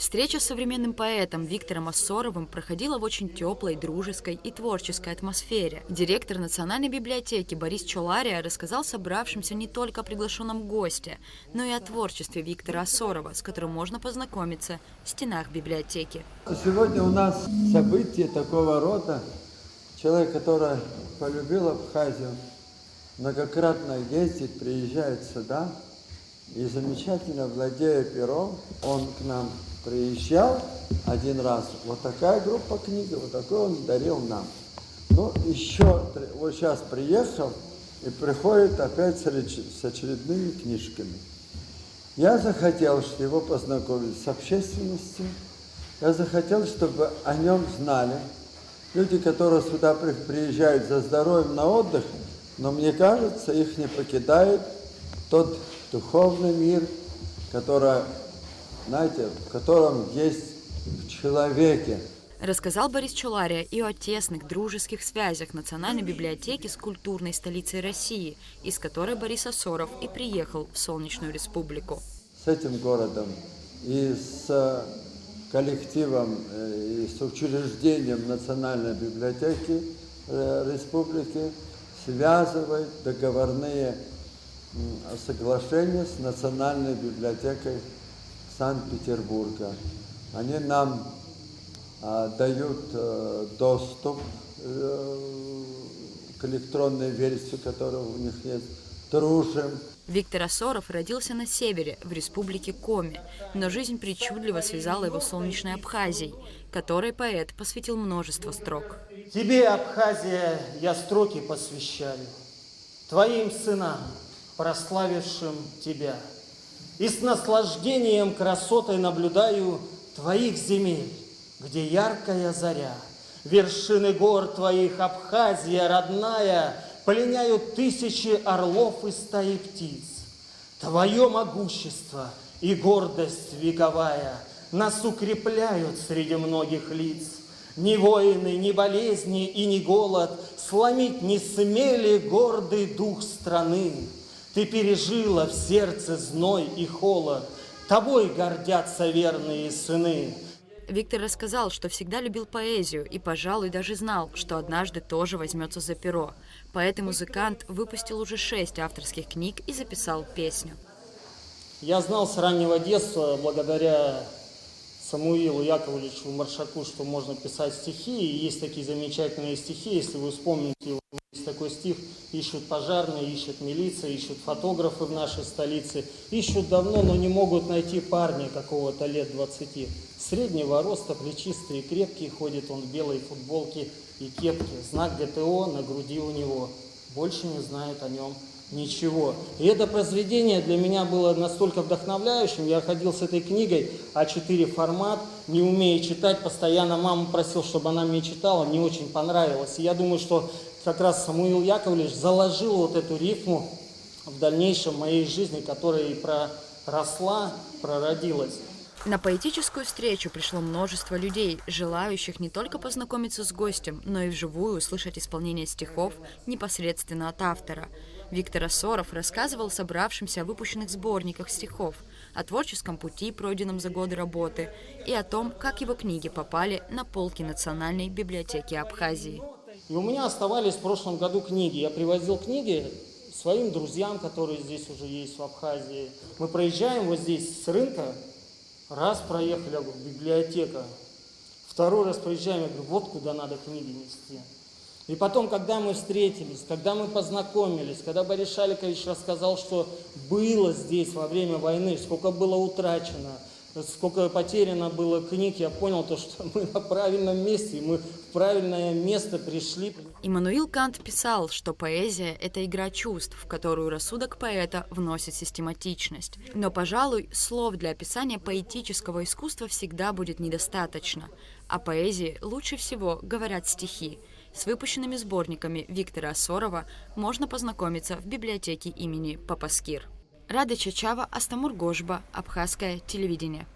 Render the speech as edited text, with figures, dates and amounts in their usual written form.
Встреча с современным поэтом Виктором Ассоровым проходила в очень теплой, дружеской и творческой атмосфере. Директор Национальной библиотеки Борис Чолария рассказал собравшимся не только о приглашенном госте, но и о творчестве Виктора Ассорова, с которым можно познакомиться в стенах библиотеки. Сегодня у нас событие такого рода. Человек, который полюбил Абхазию, многократно ездит, приезжает сюда и замечательно владея пером, он к нам приезжал один раз, вот такая группа книг, вот такой он дарил нам. Ну, еще, вот сейчас приехал и приходит опять с очередными книжками. Я захотел, чтобы его познакомить с общественностью, я захотел, чтобы о нем знали. Люди, которые сюда приезжают за здоровьем на отдых, но мне кажется, их не покидает тот духовный мир, который, знаете, в котором есть в человеке. Рассказал Борис Чолария и о тесных дружеских связях Национальной библиотеки с культурной столицей России, из которой Борис Ассоров и приехал в Солнечную Республику. С этим городом и с коллективом, и с учреждением Национальной библиотеки Республики связывает договорные соглашения с Национальной библиотекой Санкт-Петербурга. Они нам дают доступ к электронной версии, которая у них есть. Дружим. Виктор Ассоров родился на севере, в республике Коми, но жизнь причудливо связала его с солнечной Абхазией, которой поэт посвятил множество строк. Тебе, Абхазия, я строки посвящаю, твоим сынам, прославившим тебя. И с наслаждением красотой наблюдаю твоих земель, где яркая заря. Вершины гор твоих, Абхазия родная, пленяют тысячи орлов и стаи птиц. Твое могущество и гордость вековая нас укрепляют среди многих лиц. Ни войны, ни болезни и ни голод сломить не смели гордый дух страны. Ты пережила в сердце зной и холод, тобой гордятся верные сыны. Виктор рассказал, что всегда любил поэзию и, пожалуй, даже знал, что однажды тоже возьмется за перо. Поэт и музыкант выпустил уже 6 авторских книг и записал песню. Я знал с раннего детства, благодаря Самуилу Яковлевичу Маршаку, что можно писать стихи. И есть такие замечательные стихи, если вы вспомните его. Есть такой стих: ищут пожарные, ищут милиция, ищут фотографы в нашей столице. Ищут давно, но не могут найти парня какого-то лет 20. Среднего роста, плечистый и крепкий, ходит он в белой футболке и кепке. Знак ГТО на груди у него. Больше не знают о нем ничего. И это произведение для меня было настолько вдохновляющим. Я ходил с этой книгой А4 формат, не умея читать, постоянно маму просил, чтобы она мне читала, мне очень понравилось. И я думаю, что как раз Самуил Яковлевич заложил вот эту рифму в дальнейшем моей жизни, которая и проросла, прородилась. На поэтическую встречу пришло множество людей, желающих не только познакомиться с гостем, но и вживую услышать исполнение стихов непосредственно от автора. Виктор Ассоров рассказывал собравшимся о выпущенных сборниках стихов, о творческом пути, пройденном за годы работы, и о том, как его книги попали на полки Национальной библиотеки Абхазии. И у меня оставались в прошлом году книги. Я привозил книги своим друзьям, которые здесь уже есть в Абхазии. Мы проезжаем вот здесь с рынка. Раз проехали, я говорю, библиотека. Второй раз проезжаем, я говорю, вот куда надо книги нести. И потом, когда мы встретились, когда мы познакомились, когда Борис Шаликович рассказал, что было здесь во время войны, сколько было утрачено, сколько потеряно было книг, я понял, что мы на правильном месте, и мы в правильное место пришли. Иммануил Кант писал, что поэзия – это игра чувств, в которую рассудок поэта вносит систематичность. Но, пожалуй, слов для описания поэтического искусства всегда будет недостаточно. О поэзии лучше всего говорят стихи. С выпущенными сборниками Виктора Ассорова можно познакомиться в библиотеке имени Папаскир. Рада Чачава, Астамур Гожба, Абхазское телевидение.